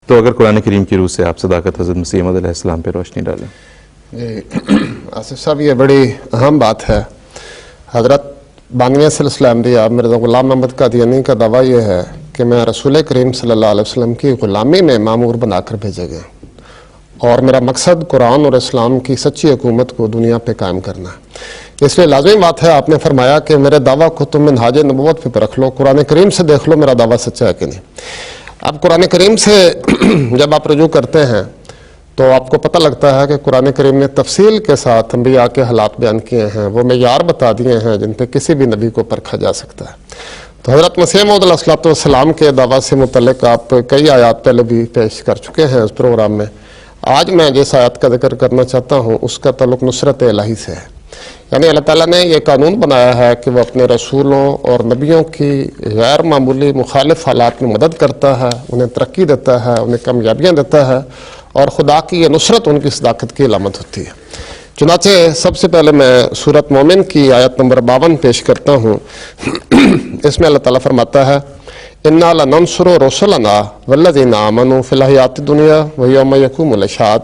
تو اگر قرآن کریم کی روح سے آپ صداقت حضرت مسیح موعود علیہ السلام پہ روشنی ڈالیں. جی آصف صاحب، یہ بڑی اہم بات ہے. حضرت بانویہ سلسلہ احمدیہ مرزا غلام محمد قادیانی کا دعویٰ یہ ہے کہ میں رسول کریم صلی اللہ علیہ وسلم کی غلامی میں مامور بنا کر بھیجے گئے، اور میرا مقصد قرآن اور اسلام کی سچی حکومت کو دنیا پہ قائم کرنا ہے. اس لیے لازمی بات ہے، آپ نے فرمایا کہ میرے دعویٰ کو تم منہاج نبوت پہ پرکھ لو، قرآن کریم سے دیکھ لو میرا دعویٰ سچا ہے کہ نہیں. اب قرآن کریم سے جب آپ رجوع کرتے ہیں تو آپ کو پتہ لگتا ہے کہ قرآن کریم نے تفصیل کے ساتھ انبیاء کے حالات بیان کیے ہیں، وہ معیار بتا دیے ہیں جن پہ کسی بھی نبی کو پرکھا جا سکتا ہے. تو حضرت مسیح موعود علیہ السلام کے دعویٰ سے متعلق آپ کئی آیات پہلے بھی پیش کر چکے ہیں اس پروگرام میں. آج میں جس آیت کا ذکر کرنا چاہتا ہوں اس کا تعلق نصرت الہی سے ہے. یعنی اللہ تعالیٰ نے یہ قانون بنایا ہے کہ وہ اپنے رسولوں اور نبیوں کی غیر معمولی مخالف حالات میں مدد کرتا ہے، انہیں ترقی دیتا ہے، انہیں کامیابیاں دیتا ہے، اور خدا کی یہ نصرت ان کی صداقت کی علامت ہوتی ہے. چنانچہ سب سے پہلے میں سورۃ مومن کی آیت نمبر 52 پیش کرتا ہوں. اس میں اللہ تعالیٰ فرماتا ہے اِنَّا لَنَنْصُرُ رُسُلَنَا وَالَّذِينَ آمَنُوا فِي الْحَيَاةِ الدُّنْيَا وَيَوْمَ يَقُومُ الْأَشْهَادُ.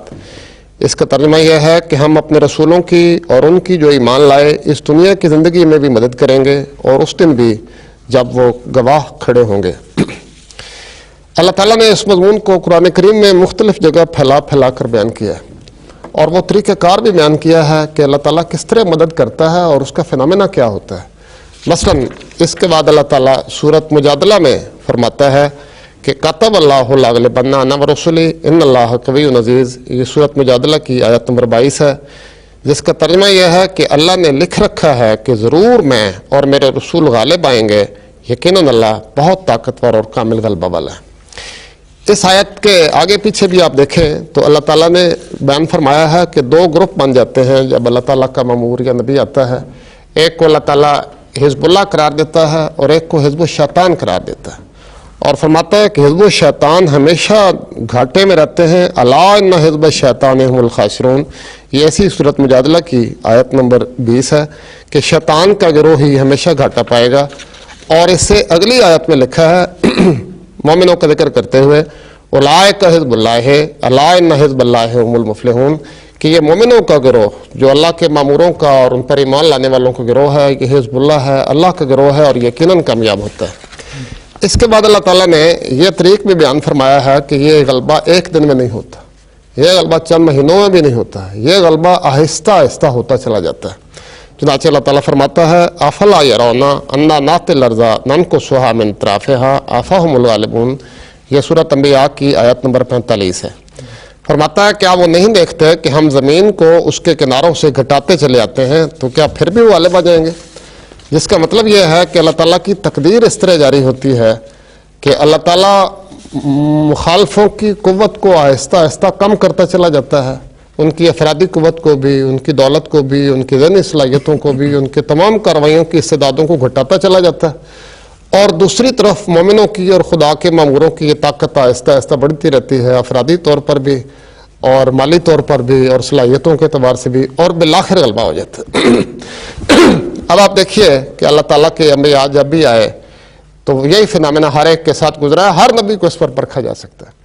اس کا ترجمہ یہ ہے کہ ہم اپنے رسولوں کی اور ان کی جو ایمان لائے اس دنیا کی زندگی میں بھی مدد کریں گے اور اس دن بھی جب وہ گواہ کھڑے ہوں گے. اللہ تعالیٰ نے اس مضمون کو قرآن کریم میں مختلف جگہ پھیلا کر بیان کیا ہے، اور وہ طریقہ کار بھی بیان کیا ہے کہ اللہ تعالیٰ کس طرح مدد کرتا ہے اور اس کا فینومینا کیا ہوتا ہے. مثلا اس کے بعد اللہ تعالیٰ سورۃ مجادلہ میں فرماتا ہے کہ کتب اللہ لأغلبن انا ورسلی ان اللہ قوی عزیز. یہ سورۃ مجادلہ کی آیت نمبر 22 ہے، جس کا ترجمہ یہ ہے کہ اللہ نے لکھ رکھا ہے کہ ضرور میں اور میرے رسول غالب آئیں گے، یقیناً اللہ بہت طاقتور اور کامل غلبہ والا ہے. اس آیت کے آگے پیچھے بھی آپ دیکھیں تو اللہ تعالیٰ نے بیان فرمایا ہے کہ دو گروپ بن جاتے ہیں جب اللہ تعالیٰ کا مامور یا نبی آتا ہے. ایک کو اللہ تعالیٰ حزب اللہ قرار دیتا ہے اور ایک کو حزب الشیطان قرار دیتا ہے، اور فرماتا ہے کہ حزب الشیطان ہمیشہ گھاٹے میں رہتے ہیں. الا ان حزب الشیطان هم الخاسرون. یہ ایسی سورۃ مجادلہ کی آیت نمبر 20 ہے کہ شیطان کا گروہ ہی ہمیشہ گھاٹا پائے گا. اور اس سے اگلی آیت میں لکھا ہے مومنوں کا ذکر کرتے ہوئے اولئک حزب اللہ الا ان حزب اللہ هم المفلحون، کہ یہ مومنوں کا گروہ جو اللہ کے ماموروں کا اور ان پر ایمان لانے والوں کا گروہ ہے، یہ حزب اللہ ہے، اللہ کا گروہ ہے اور یقیناً کامیاب ہوتا ہے. اس کے بعد اللہ تعالیٰ نے یہ طریق بھی بیان فرمایا ہے کہ یہ غلبہ ایک دن میں نہیں ہوتا، یہ غلبہ چند مہینوں میں بھی نہیں ہوتا، یہ غلبہ آہستہ آہستہ ہوتا چلا جاتا ہے. چنانچہ اللہ تعالیٰ فرماتا ہے افلا یرون انا ناتی الارض ننقصها من اطرافها افهم الغالبون. یہ سورۃ انبیاء کی آیت نمبر 45 ہے. فرماتا ہے کیا وہ نہیں دیکھتے کہ ہم زمین کو اس کے کناروں سے گھٹاتے چلے آتے ہیں تو کیا پھر بھی وہ غالب آ جائیں گے. جس کا مطلب یہ ہے کہ اللہ تعالیٰ کی تقدیر اس طرح جاری ہوتی ہے کہ اللہ تعالیٰ مخالفوں کی قوت کو آہستہ آہستہ کم کرتا چلا جاتا ہے، ان کی افرادی قوت کو بھی، ان کی دولت کو بھی، ان کی ذہنی صلاحیتوں کو بھی، ان کے تمام کارروائیوں کی استعدادوں کو گھٹاتا چلا جاتا ہے. اور دوسری طرف مومنوں کی اور خدا کے ماموروں کی یہ طاقت آہستہ آہستہ بڑھتی رہتی ہے، افرادی طور پر بھی اور مالی طور پر بھی اور صلاحیتوں کے اعتبار سے بھی، اور بالآخر غلبہ ہو جاتا ہے. اب آپ دیکھیے کہ اللہ تعالیٰ کے انبیاء جب بھی آئے تو یہی فینومینا ہر ایک کے ساتھ گزرا ہے، ہر نبی کو اس پر پرکھا جا سکتا ہے.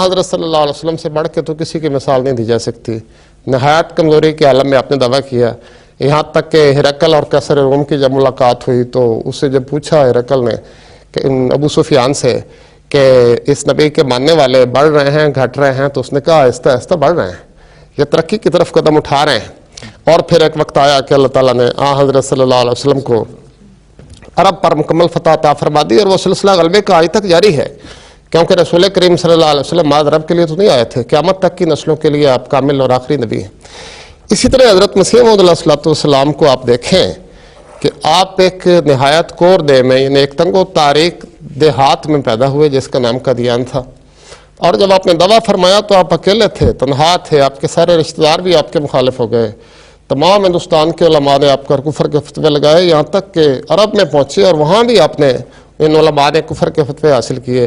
حضرت صلی اللہ علیہ وسلم سے بڑھ کے تو کسی کی مثال نہیں دی جا سکتی. نہایت کمزوری کے عالم میں آپ نے دعویٰ کیا، یہاں تک کہ ہرقل اور قیصر روم کی جب ملاقات ہوئی تو اس سے جب پوچھا ہرقل نے کہ ابو سفیان سے کہ اس نبی کے ماننے والے بڑھ رہے ہیں گھٹ رہے ہیں، تو اس نے کہا آہستہ آہستہ بڑھ رہے ہیں، یہ ترقی کی طرف قدم اٹھا رہے ہیں. اور پھر ایک وقت آیا کہ اللہ تعالیٰ نے حضرت صلی اللہ علیہ وسلم کو عرب پر مکمل فتح عطا فرما دی، اور وہ سلسلہ غلبے کا آج تک جاری ہے، کیونکہ رسول کریم صلی اللہ علیہ وسلم آج عرب کے لیے تو نہیں آئے تھے، قیامت تک کی نسلوں کے لیے آپ کامل اور آخری نبی ہیں. اسی طرح حضرت مسیح موعود علیہ السلام کو آپ دیکھیں کہ آپ ایک نہایت کور دے میں، یعنی ایک تنگ و تاریک دیہات میں پیدا ہوئے جس کا نام قادیان تھا. اور جب آپ نے دعویٰ فرمایا تو آپ اکیلے تھے، تنہا تھے، آپ کے سارے رشتہ دار بھی آپ کے مخالف ہو گئے. تمام ہندوستان کے علماء نے آپ پر کفر کے فتوے لگائے، یہاں تک کہ عرب میں پہنچے اور وہاں بھی آپ نے ان علماء نے کفر کے فتوے حاصل کیے.